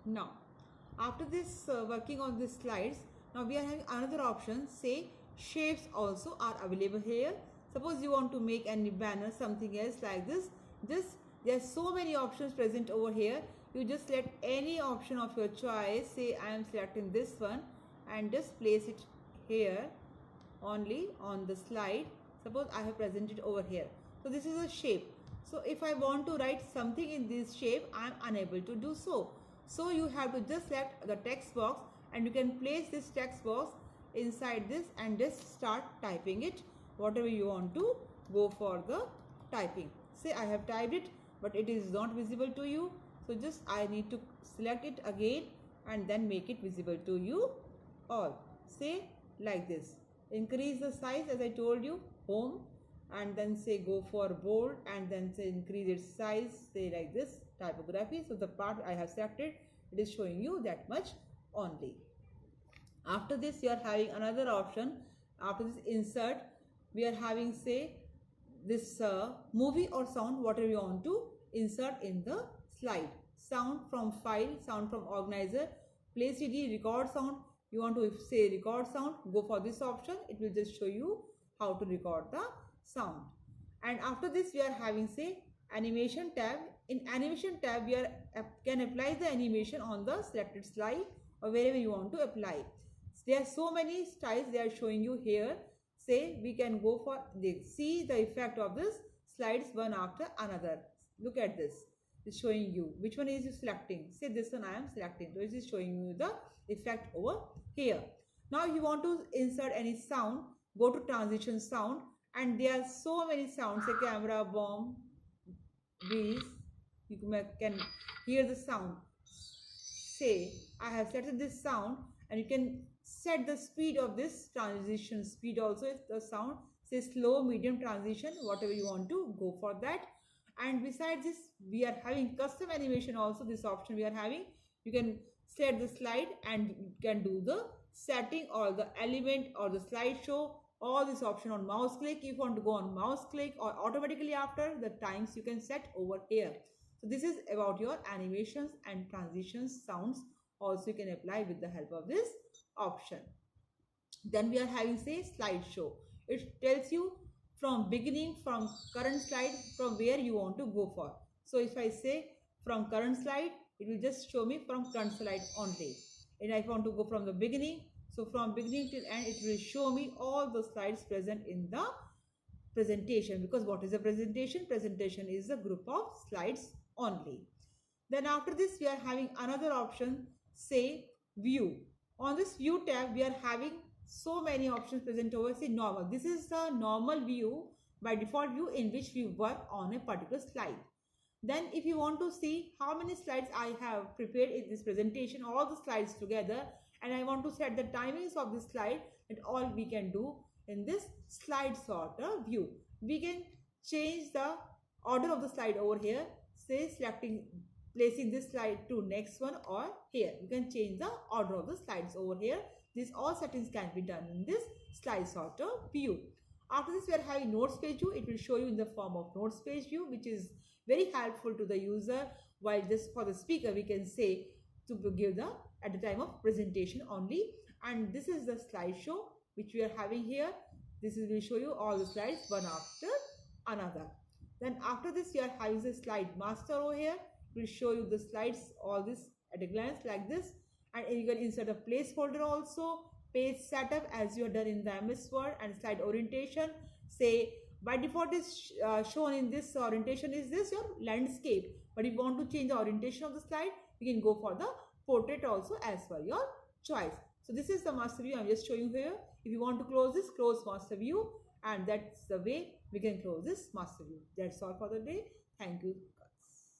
Now, after this working on these slides, now we are having another option. Say shapes also are available here. Suppose you want to make any banner, something else like this. There are so many options present over here. You just select any option of your choice. Say I am selecting this one and just place it here only on the slide. Suppose I have presented over here. So this is a shape. So if I want to write something in this shape, I am unable to do so. So you have to just select the text box and you can place this text box inside this and just start typing it, whatever you want to go for the typing. Say I have typed it but it is not visible to you. So just I need to select it again and then make it visible to you all. Say like this. Increase the size as I told you, home, and then say go for bold and then say increase its size, say like this, typography. So the part I have selected, it is showing you that much only. After this you are having another option. After this insert, we are having say this movie or sound, whatever you want to insert in the slide. Sound from file, sound from organizer, play CD, record sound. You want to say record sound, go for this option. It will just show you how to record the sound. And after this we are having say animation tab. In animation tab we can apply the animation on the selected slide or wherever you want to apply. There are so many styles they are showing you here. Say we can go for this. See the effect of this slides one after another. Look at this. It's showing you which one is you selecting. Say this one I am selecting. So it is showing you the effect over here. Now if you want to insert any sound, go to transition sound and there are so many sounds, say camera, bomb, breeze. You can hear the sound. Say I have set this sound and you can set the speed of this transition speed also. If the sound say slow, medium, transition, whatever you want to go for that. And besides this we are having custom animation also. This option we are having, you can set the slide and you can do the setting or the element or the slideshow, all this option on mouse click. If you want to go on mouse click or automatically after the times you can set over here. So this is about your animations and transitions sounds also you can apply with the help of this option. Then we are having say slideshow. It tells you from beginning, from current slide, from where you want to go for. So if I say from current slide, it will just show me from current slide only. And I want to go from the beginning. So from beginning till end, it will show me all the slides present in the presentation. Because what is a presentation? Presentation is a group of slides only. Then after this, we are having another option, say view. On this view tab, we are having so many options present over. Say normal. This is the normal view, by default view, in which we work on a particular slide. Then if you want to see how many slides I have prepared in this presentation, all the slides together, and I want to set the timings of this slide, and all we can do in this slide sorter view. We can change the order of the slide over here, say selecting, placing this slide to next one, or here you can change the order of the slides over here. These all settings can be done in this slide sorter view. After this we are having notes page view. It will show you in the form of notes page view, which is very helpful to the user, while this for the speaker we can say to give the at the time of presentation only. And this is the slideshow which we are having here. This will show you all the slides one after another. Then after this you are having the slide master over here. It will show you the slides, all this at a glance like this. And you can insert a placeholder also, page setup as you have done in the MS Word, and slide orientation. Say by default is shown in this orientation is this your landscape, but if you want to change the orientation of the slide, you can go for the portrait also as per your choice. So this is the master view I am just showing here. If you want to close this, close master view, and that's the way we can close this master view. That's all for the day. Thank you.